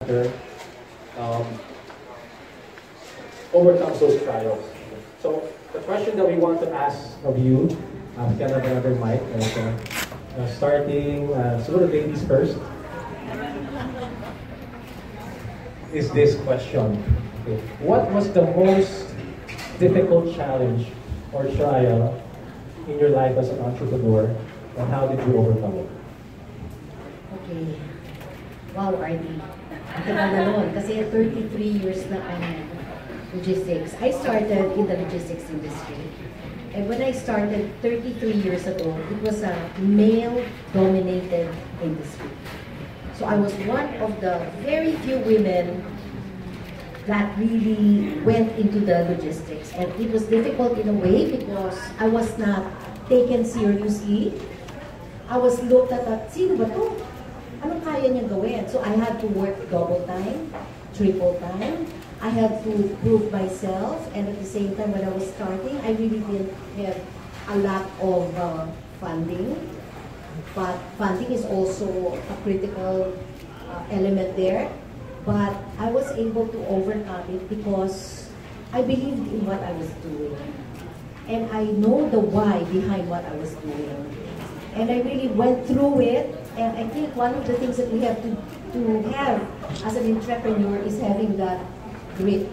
um, overcomes those trials. So the question that we want to ask of you, can I have another mic? Starting, so the ladies first, is this question. Okay. What was the most difficult challenge or trial in your life as an entrepreneur, and how did you overcome it? Okay. Wow, RD. Ang tagal na nun. Kasi 33 years na ang logistics. I started in the logistics industry. And when I started 33 years ago, it was a male-dominated industry. So I was one of the very few women that really went into the logistics. And it was difficult in a way because I was not taken seriously. I was looked at, sino ba to? Anong kaya niya gawin? So I had to work double time, triple time. I had to prove myself, and at the same time when I was starting, I really didn't have a lot of funding. But funding is also a critical element there. But I was able to overcome it because I believed in what I was doing. And I know the why behind what I was doing. And I really went through it. And I think one of the things that we have to have as an entrepreneur is having that grit.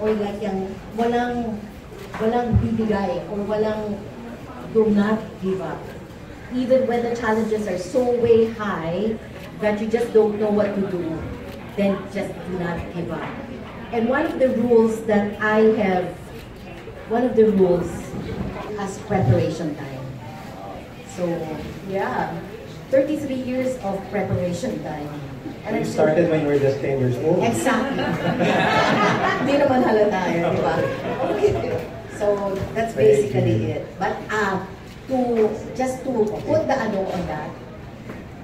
Or like yung walang bibigay or walang do not give up. Even when the challenges are so way high that you just don't know what to do, then just do not give up. And one of the rules that I have, as preparation time. So yeah, 33 years of preparation time. And you started when you were just 10 years old. Exactly. Hindi naman halata yun, di ba? Okay. So that's basically it. But just to put the ano on that,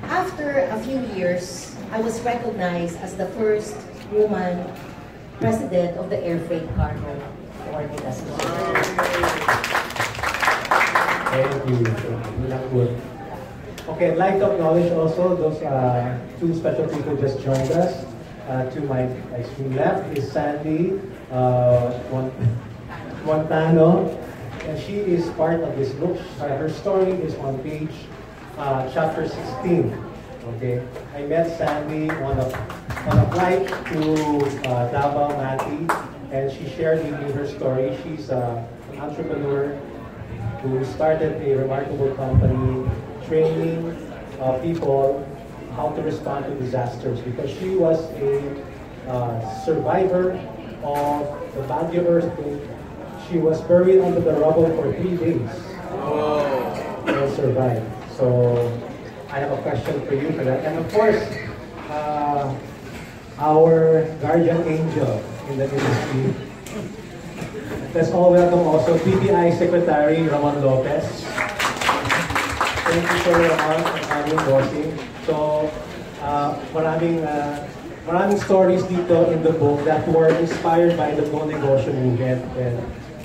after a few years, I was recognized as the first woman president of the Air Freight Cargo Organization. Thank you. Okay, light of knowledge also, those two special people just joined us. To my extreme left is Sandy Montano, and she is part of this book. Her story is on page chapter 16. Okay, I met Sandy on a flight to Davao, Mati, and she shared with me her story. She's an entrepreneur who started a remarkable company training people how to respond to disasters, because she was a survivor of the Baguio earthquake. She was buried under the rubble for 3 days and survived. So I have a question for you for that. And of course, our guardian angel in the industry. Let's all welcome also PBI Secretary Ramon Lopez. Thank you so much for coming, bossing. So, maraming stories dito in the book that were inspired by the Go Negosyo movement. And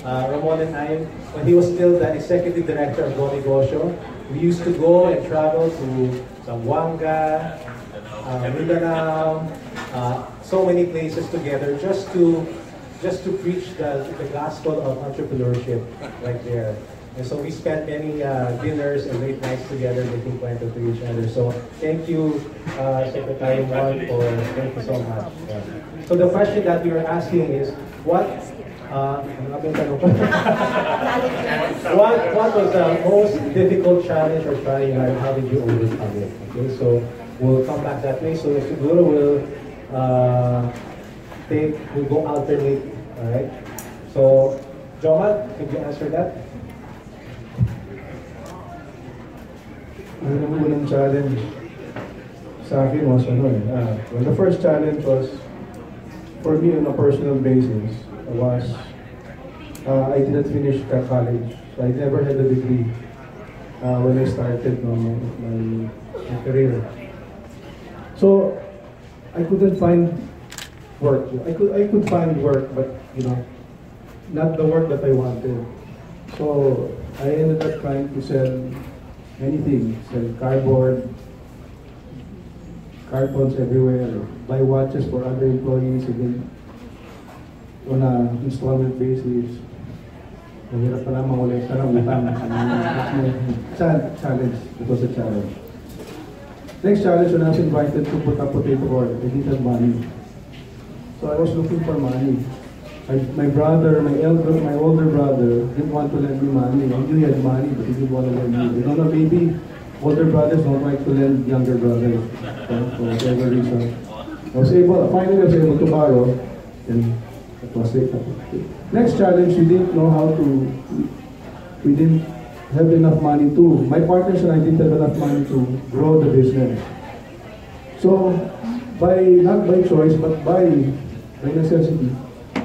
Ramon and I, when he was still the executive director of Go Negosyo, we used to go and travel to Zamboanga, Mindanao, so many places together just to preach the gospel of entrepreneurship right there. And so we spent many dinners and late nights together making kwento to each other. So thank you, Secretary Juan, thank you so much. So the question that we were asking is, what was the most difficult challenge or trial and how did you overcome it? Okay, so we'll come back that way. So siguro we'll go alternate. All right. So Johan, could you answer that? Ang unang challenge sa akin was well, the first challenge was for me on a personal basis was I didn't finish college. So I never had a degree when I started my career. So I couldn't find work. I could find work, but not the work that I wanted. So I ended up trying to sell anything, sell cardboard, cartons everywhere, buy watches for other employees, and then on a installment basis. Mahirap pala mangolekta ng utang. Challenge. It was a challenge. Next challenge, when I was invited to put up potato corn, I didn't have money. So I was looking for money. My brother, my older brother, didn't want to lend me money. He knew he had money, but he didn't want to lend me. I don't know, maybe older brothers don't like to lend younger brothers, for whatever reason. Finally I was able to borrow, and it was it. Next challenge, we didn't have enough money to, my partners and I didn't have enough money to grow the business. So, not by choice, but by necessity,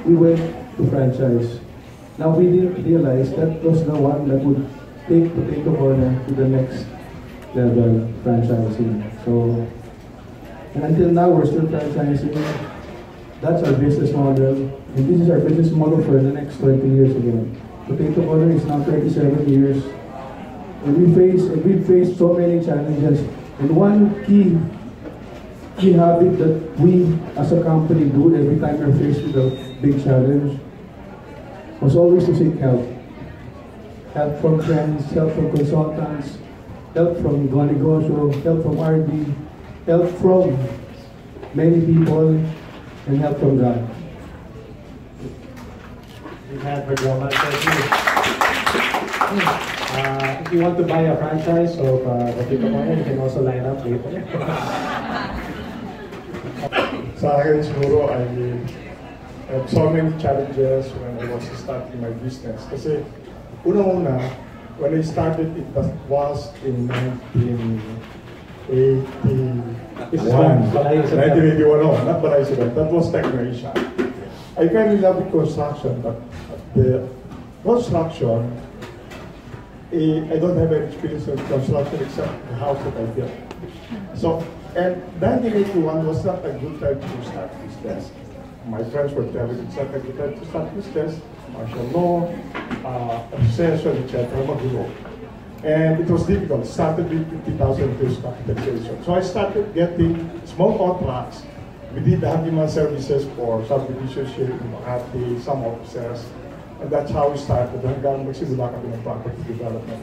we went to franchise. Now, we didn't realize that was the one that would take Potato Corner to the next level, franchising. So, and until now, we're still franchising. That's our business model, and this is our business model for the next 20 years again. Potato Corner is now 37 years, and we've faced so many challenges. And one key habit that we as a company do every time we're faced with a big challenge was always to seek help. Help from friends, help from consultants, help from Negosyo, help from RD, help from many people, and help from God. Big hand for Drama. If you want to buy a franchise of Potato Corner, you can also line up later. Sa akin siguro, I had so many challenges when I was starting my business. Kasi una-una, when I started, it was in 1981, not Balay Sibat, that was Technoasia. I fell in love with construction, but the construction, I don't have any experience in construction except the house that I built. So, and 1981 was not a good time to start business. My friends were telling me it's not a good time to start business, martial law, recession, etc., magulo. And it was difficult. It started with 50,000 pesos capitalization. So I started getting small contracts. We did handyman services for subdivisions here in Makati, some offices. And that's how we started. Hanggang magsimula kami ng property development.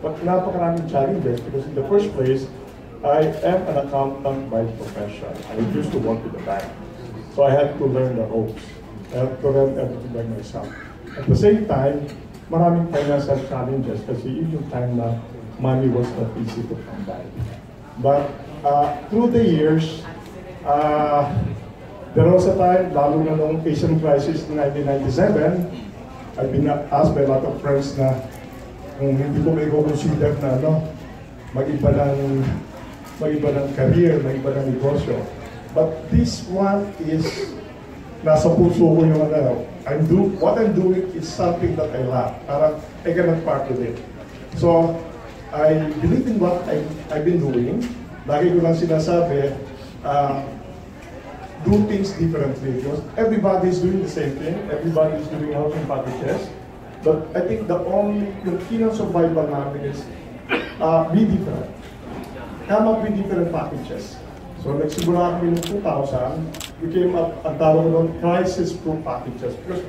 But napakaraming challenges because in the first place, I am an accountant by profession. I used to work with the bank. So I had to learn the ropes. I had to learn everything by myself. At the same time, maraming financial challenges kasi yun yung time na money was not easy to come by. But through the years, there was a time, lalo na nung Asian crisis in 1997, I've been asked by a lot of friends na kung hindi ko may consider na mag-iba ng career, mag-iba ng negosyo. But this one is nasa puso ko yung what I'm doing is something that I love. Parang I cannot part with it. So, I believe in what I've been doing. Lagi ko lang sinasabi, do things differently. Because everybody is doing the same thing. Everybody is doing housing packages. But I think yung key ng survival namin is be different. Come up with different packages. So, nagsimula kami noong 2000, we came up, ang tawag doon, crisis-proof packages. Because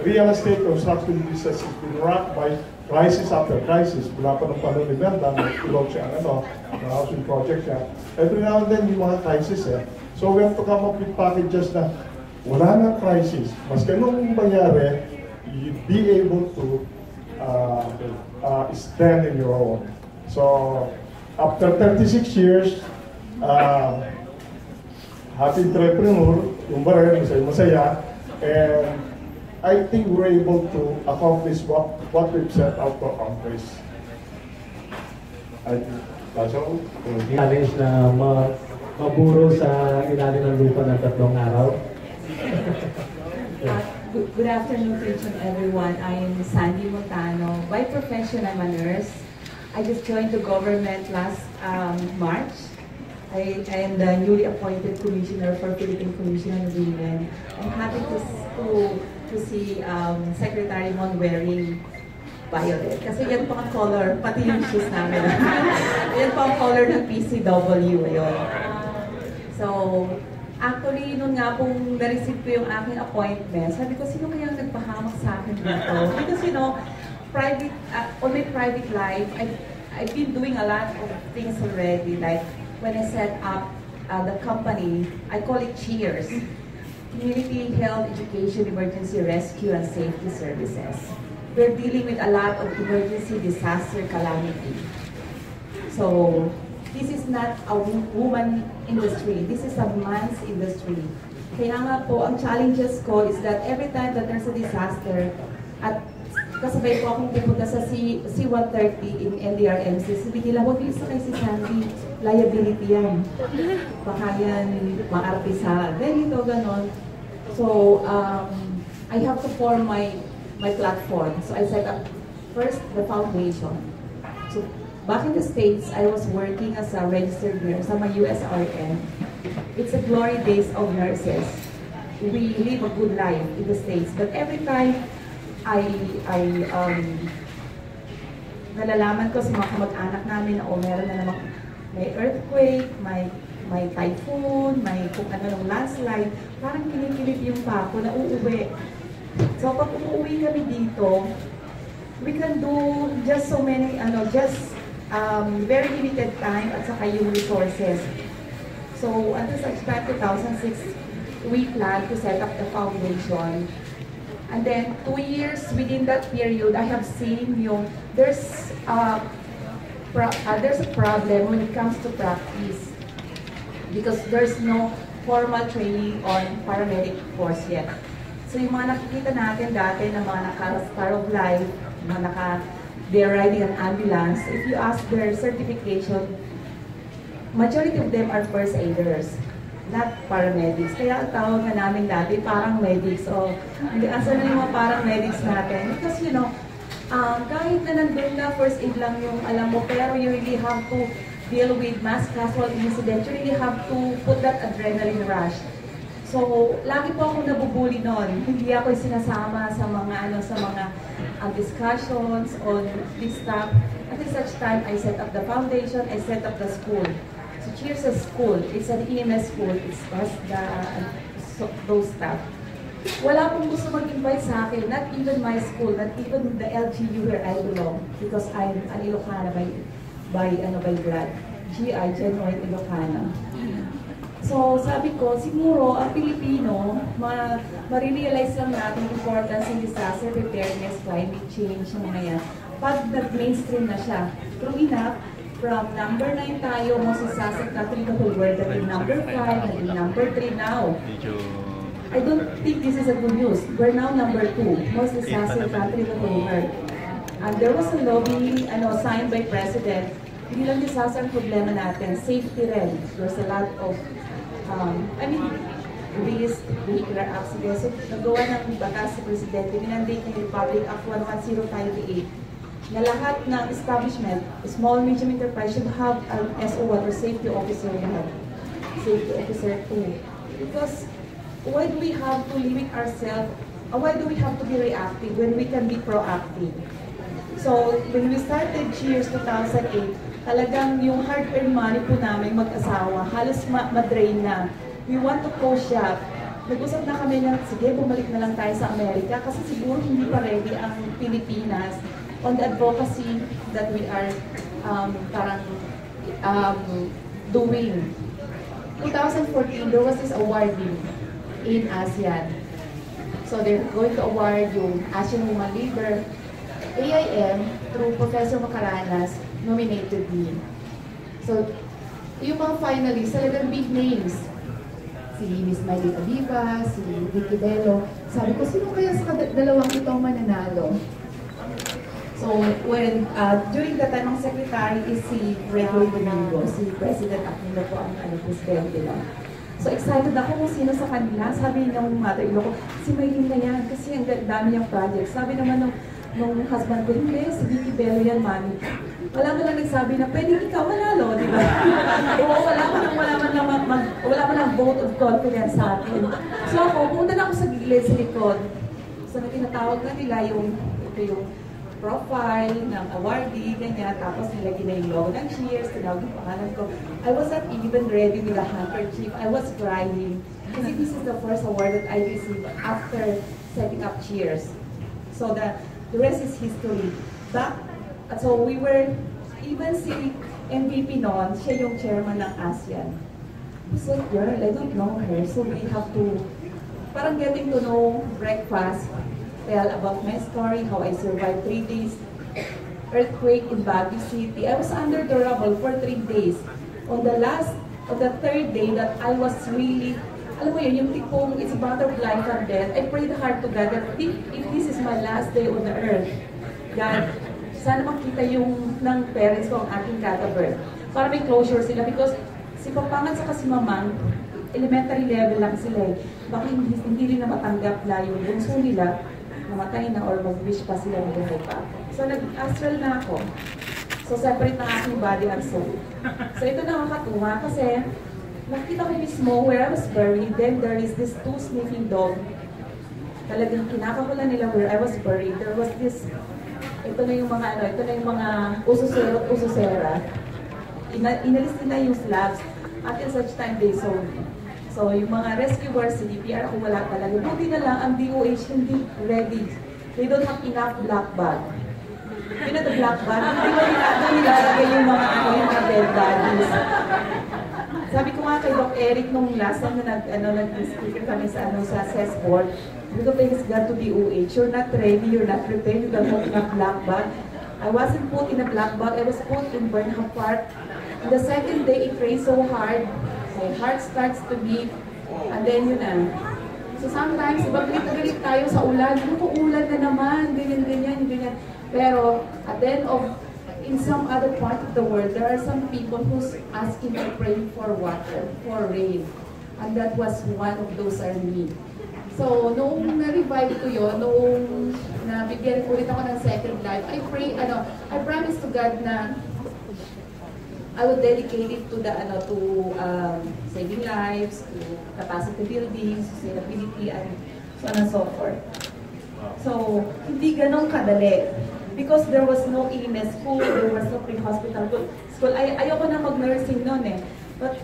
real estate construction business has been rocked by crisis after crisis. Mula pa ng panahon ni Berda, nag-tulog siya ng housing project siya. Every now and then, yung mga crisis So, we have to come up with packages na wala na crisis. Mas ganun mangyari, you'd be able to stand in your own. So, after 36 years, happy entrepreneur, yung ba rin, masaya, and I think we're able to accomplish what we've set out to accomplish. That's all. Challenge na maburo sa ilalim ng lupa ng 3 araw. Good afternoon to each and everyone. I am Sandy Montano. By profession, I'm a nurse. I just joined the government last March. I am the newly appointed commissioner for Philippine Commission on Women. I'm happy to see Secretary Mon wearing violet. Kasi yan po ang color, pati yung shoes namin. Yan po ang color ng PCW. Yun. So, actually, noon nga pong na-receive ko yung aking appointment, sabi ko, sino kaya nagpahamak sa akin dito? Because, you know, private, on my private life, I've been doing a lot of things already. Like, when I set up the company, I call it CHEERS, Community Health Education Emergency Rescue and Safety Services. We're dealing with a lot of emergency disaster calamity. So, this is not a woman industry. This is a man's industry. Kaya nga po, ang challenges ko is that every time that there's a disaster, at kasabay po akong pupunta sa C-130 in NDRMC, sabi nila, huwag yung sakay si Sandy, liability yan. Baka yan maarte sa ganito, ganon. So, I have to form my platform. So I set up first the foundation. So back in the States, I was working as a registered nurse. I'm a USRN. It's a glory days of nurses. We live a good life in the States. But every time nalalaman ko sa mga kamag-anak namin na meron na naman may earthquake, may typhoon, may kung ano ng landslide, parang kinikilip yung pako na uuwi. So pag umuwi kami dito, we can do just so many, very limited time at saka yung resources. So until such time, 2006, we plan to set up the foundation. And then 2 years within that period, I have seen there's a problem when it comes to practice because there's no formal training on paramedic course yet. So yung mga nakikita natin dati na mga naka-star of life, they're riding an ambulance, if you ask their certification, majority of them are first aiders, not paramedics. Kaya ang tawag na namin dati, parang medics. So, asan na yung mga parang medics natin? Because you know, kahit na nandun na, first aid lang yung alam mo, pero you really have to deal with mass casual incident. You really have to put that adrenaline rush. So, lagi po akong nabubuli noon. Hindi ako sinasama sa mga discussions on this stuff. At such time, I set up the foundation, I set up the school. So, CHEERS is school. It's an EMS school. It's just those stuff. Wala pong gusto mag-invite sa akin, not even my school, not even the LGU where I belong, because I'm an Ilocana by blood. GI, genuine Ilocana. So, sabi ko, siguro, ang Pilipino, marirealize lang natin importance ng disaster preparedness, climate change, mga yan. Pag nag-mainstream na siya. True enough, from number 9 tayo, most disaster country in the whole world, naging number 5, naging number 3 now. I don't think this is a good news. We're now number 2, most disaster country in the whole world. And there was a lobby signed by President. Hindi lang disaster ang problema natin, safety rin. There's a lot of risk, vehicular accidents. So, nagawa ng batas sa Presidente, minandate ng Republic Act 11058 na lahat ng establishment, small, medium enterprise should have an SO1 or safety officer lahat. Safety officer 2. Because why do we have to limit ourselves? Why do we have to be reactive when we can be proactive? So, when we started CHEERS 2008, talagang yung hard-earned money po namin mag-asawa, halos ma-drain na. We want to co-shop. Nag-usap na kami na, sige, bumalik na lang tayo sa Amerika kasi siguro hindi pa ready ang Pilipinas on the advocacy that we are doing. 2014, there was this awarding in ASEAN. So they're going to award yung Asian Woman Leader. AIM, through Professor Macaranas, nominated me. So, yung mga finalists, talagang big names. Si Miss Maylita Viva, si Vicky Bello. Sabi ko, sino kaya sa dalawang itong mananalo? So, when, during the time, ang secretary is si Gregory Domingo, si President Aquino po ang presidente lang. So, excited ako kung sino sa kanila. Sabi ng mother-in-law ko, si Maylita yan, kasi ang dami niyang project. Sabi naman nung husband ko, hindi, si Vicky Bello yan, mami. Wala mo lang nagsabi na, pwedeng ikaw manalo, di ba? Oo, wala mo lang vote of confidence sa akin. So ako, punta na ako sa gilid, sa likod. So na tinatawag na nila yung profile ng awardee, ganyan. Tapos nilagay na yung logo ng Cheers, tinawag yung pangalan ko. I was not even ready with a handkerchief. I was crying. Kasi this is the first award that I received after setting up Cheers. So the rest is history. So we were, even si MVP noon, siya yung chairman ng ASEAN. So girl, I don't know her. So we have to, parang getting to know breakfast, tell about my story, how I survived 3 days earthquake in Baguio City. I was under the rubble for 3 days. On the third day that I was really, alam mo yun, yung tipong it's a butterfly from death, I prayed hard to God that if this is my last day on the earth, God, sana makita yung ng parents ko ang aking kataber. Para may closure sila because si Papangan sa si Mamang, elementary level lang sila eh. Baka hindi rin na matanggap na yung bunso nila, namatay na or mag-wish pa sila na buhay pa. So nag-astral na ako. So separate na aking body and soul. So ito nakakatuwa kasi nakita ko mismo where I was buried, then there is this 2 sniffing dog. Talagang kinakakulan nila where I was buried. There was this, ito na yung mga usosera. Inalis nila yung slabs. At in such time, they sold me. So, yung mga rescuers, CDPR, ako wala talaga. Buti na lang, ang DOH hindi ready. They don't have enough black bag. Yun na the black bag, hindi ba nilalagay yung yung mga dead bodies. Sabi ko nga kay Doc Eric nung last time na nag-speaker kami sa CES board, sabi ko, thanks God to DOH, you're not ready, you're not prepared, you don't have enough black bag. I wasn't put in a black bag, I was put in Burnham Park. The second day, it rained so hard, my heart starts to beat, and then yun na. So sometimes, iba galit tayo sa ulan, ano ko ulan na naman, ganyan. Pero at the end of, in some other part of the world, there are some people who's asking or praying for water, for rain. And that was one of those are me. So, noong na-revive ko yun, noong nabigyan ulit ako ng second life, I promise to God na I would dedicate it to saving lives, to capacity building, sustainability, and so on and so forth. So, hindi ganun kadali. Because there was no EMS school, there was no pre-hospital school. Ayoko na mag-nursing noon eh. But,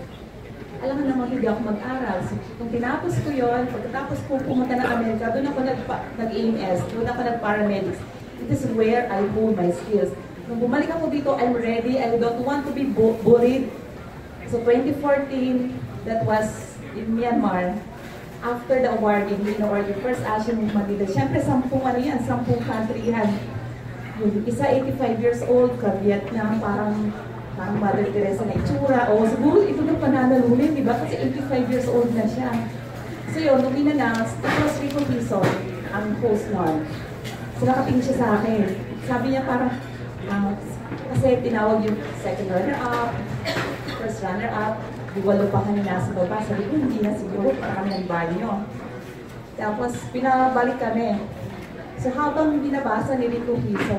alam mo naman, hindi ako mag-aral. So, kung tinapos ko yun, pagkatapos ko pumunta ng Amerika, doon ako nag-EMS, doon ako nag-paramedics. It is where I hone my skills. Nung bumalik ako dito, I'm ready. I don't want to be bullied. So 2014, that was in Myanmar. After the awarding, or the first Asian Movement Leader. Siyempre, 10 country yan. Yung isa 85 years old, ka-Vietnam, parang Mother Teresa na itsura. O siguro ito na pananalunin, di ba? Kasi 85 years old na siya. So yun, nung in-announce, it was Rico Pison, ang host nun. So nakatingin siya sa akin. Sabi niya parang, kasi tinawag yung second runner-up, first runner-up, di walo pa kami nasa baba. Sabi ko, hindi na siguro, para kami ng banyo. Tapos, pinabalik kami. So, habang binabasa ni Rico Pison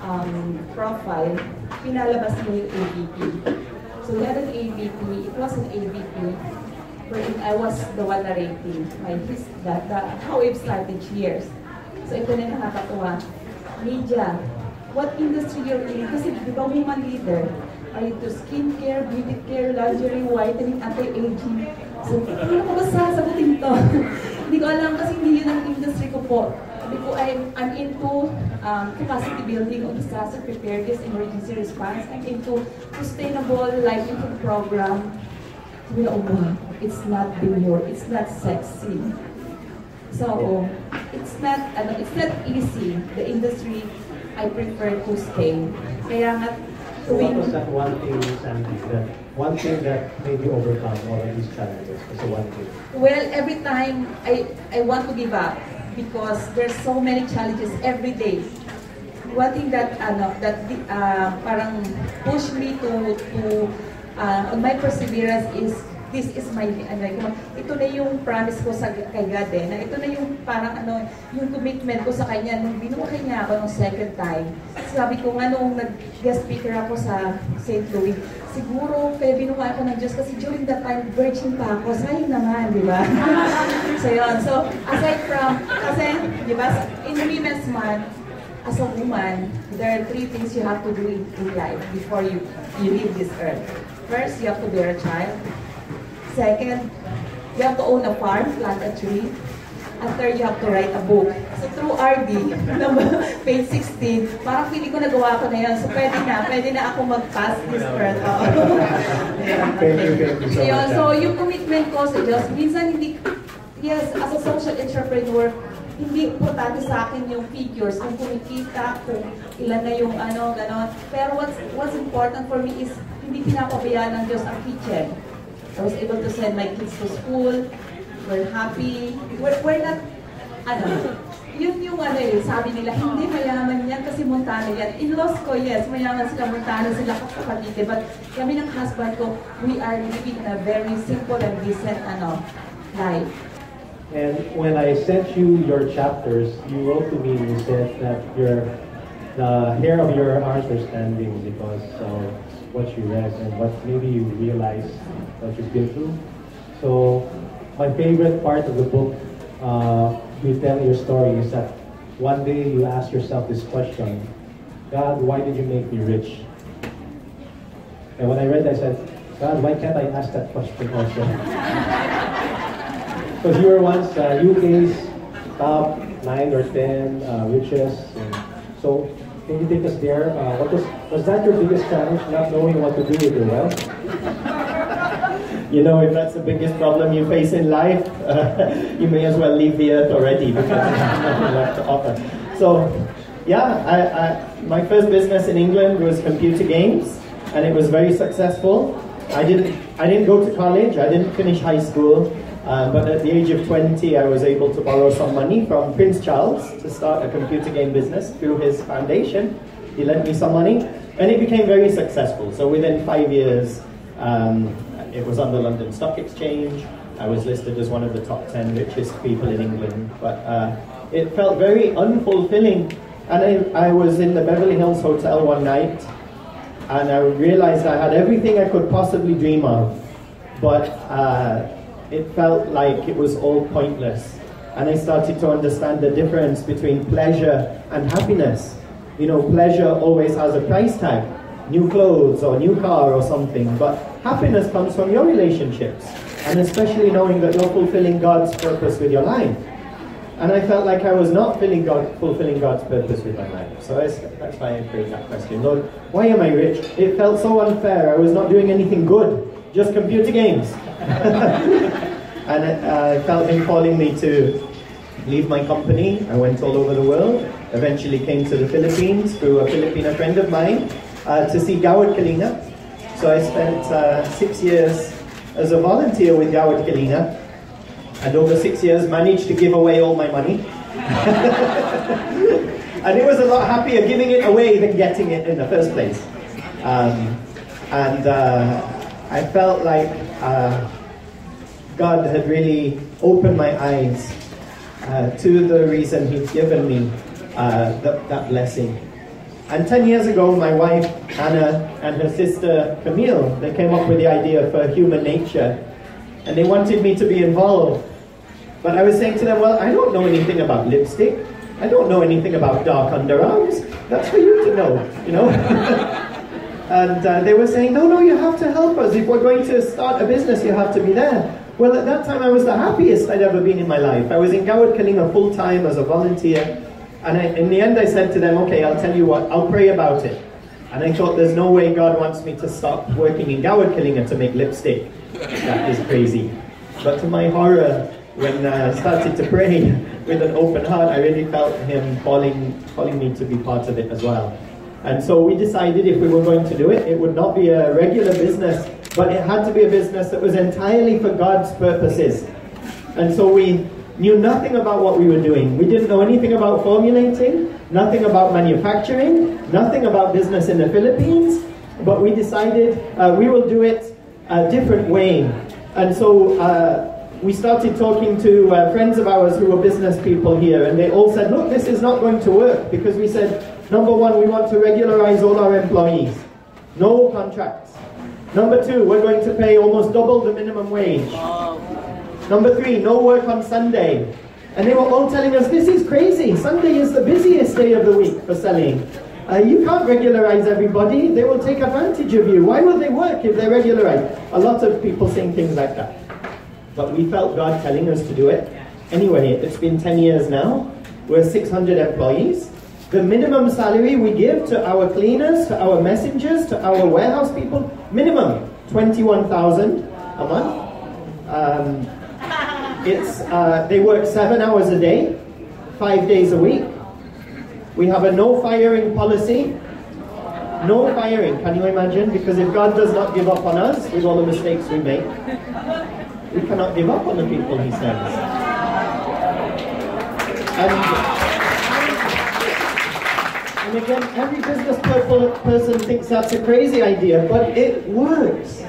yung profile, pinalabas niya yung AVP. So, we had an AVP, it was an AVP, wherein I was the one narrating how we've started Cheers. So, ito na nakakatuwa. Media. What industry you're in? Kasi di ba woman leader? Are you to skincare, beauty care, lingerie, whitening, anti-aging? So, ano ko ba sasagutin to? Hindi ko alam kasi hindi yun ang industry ko po. Sabi ko, I'm into capacity building on disaster preparedness, emergency response. I'm into sustainable livelihood program. Sabi ko, oh, it's not demure, it's not sexy. So, it's not easy. The industry, I prefer to stay. Kaya nga, so what was that one thing, Sandy, one thing that made you overcome all of these challenges? What's the one thing? Well, every time I want to give up because there's so many challenges every day. One thing that parang push me to on my perseverance is this is my, ito na yung promise ko kay God na ito na yung parang yung commitment ko sa Kanya nung binuhay niya ako nung second time. Sabi ko nga nung nag-guest speaker ako sa St. Louis, siguro kaya binuhay ako ng Diyos kasi during that time, virgin pa ako, sayang naman, di ba? So yun, so aside from, kasi, di ba, in Women's Month, as a woman, there are 3 things you have to do in life before you leave this earth. First, you have to bear a child. Second, you have to own a farm, plant a tree. And third, you have to write a book. So through RD, page 16, parang feeling ko nagawa ko na yan. So pwede na ako mag-pass this earth. Thank you so much. So yung commitment ko sa Diyos, minsan hindi, yes, as a social entrepreneur, hindi importante sa akin yung figures, kung kumikita, kung ilan na yung ano, gano'n. Pero what's important for me is hindi pinapabayaan ng Diyos ang kitchen. I was able to send my kids to school. We're happy. We're not, yun yung sabi nila, hindi mayaman yan kasi Montana yan. In-laws ko, yes, mayaman sila, Montana sila kapatid. But kami ng husband ko, we are living in a very simple and decent life. And when I sent you your chapters, you wrote to me and you said that the hair of your arms are standing because of what you read and what maybe you realized what you've been through. So my favorite part of the book, you tell your story, is that one day you ask yourself this question: God, why did you make me rich? And when I read that, I said, God, why can't I ask that question also? Because you were once UK's top 9 or 10 richest. So can you take us there? Was that your biggest challenge, not knowing what to do with your wealth? You know, if that's the biggest problem you face in life, you may as well leave the earth already because there's nothing left to offer. So, yeah, my first business in England was computer games, and it was very successful. I didn't go to college, I didn't finish high school, but at the age of 20, I was able to borrow some money from Prince Charles to start a computer game business through his foundation. He lent me some money, and it became very successful. So within 5 years, it was on the London Stock Exchange. I was listed as one of the top 10 richest people in England. But it felt very unfulfilling. And I was in the Beverly Hills Hotel one night, and I realized I had everything I could possibly dream of. But it felt like it was all pointless. And I started to understand the difference between pleasure and happiness. You know, pleasure always has a price tag. New clothes or new car or something, but happiness comes from your relationships, and especially knowing that you're fulfilling God's purpose with your life. And I felt like I was not fulfilling God's purpose with my life. So that's why I prayed that question. Lord, why am I rich? It felt so unfair. I was not doing anything good, just computer games. And I felt Him calling me to leave my company. I went all over the world, eventually came to the Philippines through a Filipino friend of mine, to see Gawad Kalinga. So I spent 6 years as a volunteer with Gawad Kalinga, and over 6 years managed to give away all my money. And it was a lot happier giving it away than getting it in the first place. I felt like God had really opened my eyes to the reason He'd given me that blessing. And 10 years ago, my wife, Anna, and her sister, Camille, they came up with the idea for Human Nature. And they wanted me to be involved. But I was saying to them, well, I don't know anything about lipstick. I don't know anything about dark underarms. That's for you to know, you know. And they were saying, no, you have to help us. If we're going to start a business, you have to be there. Well, at that time, I was the happiest I'd ever been in my life. I was in Gawad Kalinga full-time as a volunteer. And in the end, I said to them, okay, I'll tell you what, I'll pray about it. And I thought, there's no way God wants me to stop working in Gawad Kalinga to make lipstick. That is crazy. But to my horror, when I started to pray with an open heart, I really felt Him calling me to be part of it as well. And so we decided if we were going to do it, it would not be a regular business, but it had to be a business that was entirely for God's purposes. And so we knew nothing about what we were doing. We didn't know anything about formulating, nothing about manufacturing, nothing about business in the Philippines, but we decided we will do it a different way. And so we started talking to friends of ours who were business people here, and they all said, look, this is not going to work, because we said, number one, we want to regularize all our employees. No contracts. Number two, we're going to pay almost double the minimum wage. Number three, no work on Sunday. And they were all telling us, this is crazy. Sunday is the busiest day of the week for selling. You can't regularize everybody. They will take advantage of you. Why will they work if they're regularized? A lot of people saying things like that. But we felt God telling us to do it. Anyway, it's been 10 years now. We're 600 employees. The minimum salary we give to our cleaners, to our messengers, to our warehouse people, minimum 21,000 a month. They work 7 hours a day, 5 days a week. We have a no firing policy. No firing, can you imagine? Because if God does not give up on us with all the mistakes we make, we cannot give up on the people He sends. And again, every business person thinks that's a crazy idea, but it works.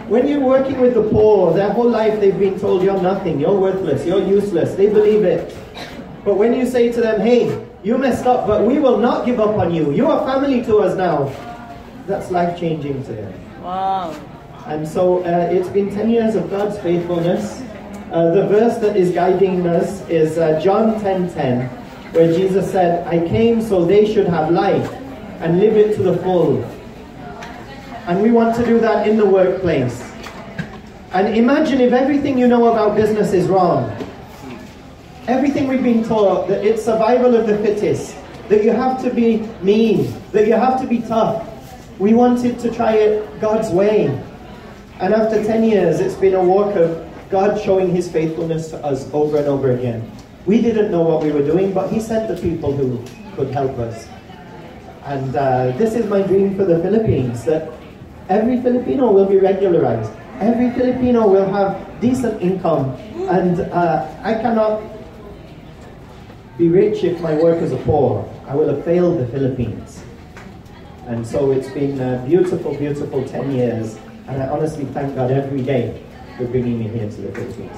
When you're working with the poor, their whole life they've been told you're nothing, you're worthless, you're useless, they believe it. But when you say to them, hey, you messed up, but we will not give up on you, you are family to us now, that's life-changing to them. Wow. And so it's been 10 years of God's faithfulness. The verse that is guiding us is John 10:10, where Jesus said, I came so they should have life and live it to the full. And we want to do that in the workplace. And imagine if everything you know about business is wrong. Everything we've been taught, that it's survival of the fittest, that you have to be mean, that you have to be tough. We wanted to try it God's way. And after 10 years, it's been a walk of God showing His faithfulness to us over and over again. We didn't know what we were doing, but He sent the people who could help us. And this is my dream for the Philippines, that every Filipino will be regularized. Every Filipino will have decent income. And I cannot be rich if my workers are poor. I will have failed the Philippines. And so it's been a beautiful, beautiful 10 years. And I honestly thank God every day for bringing me here to the Philippines.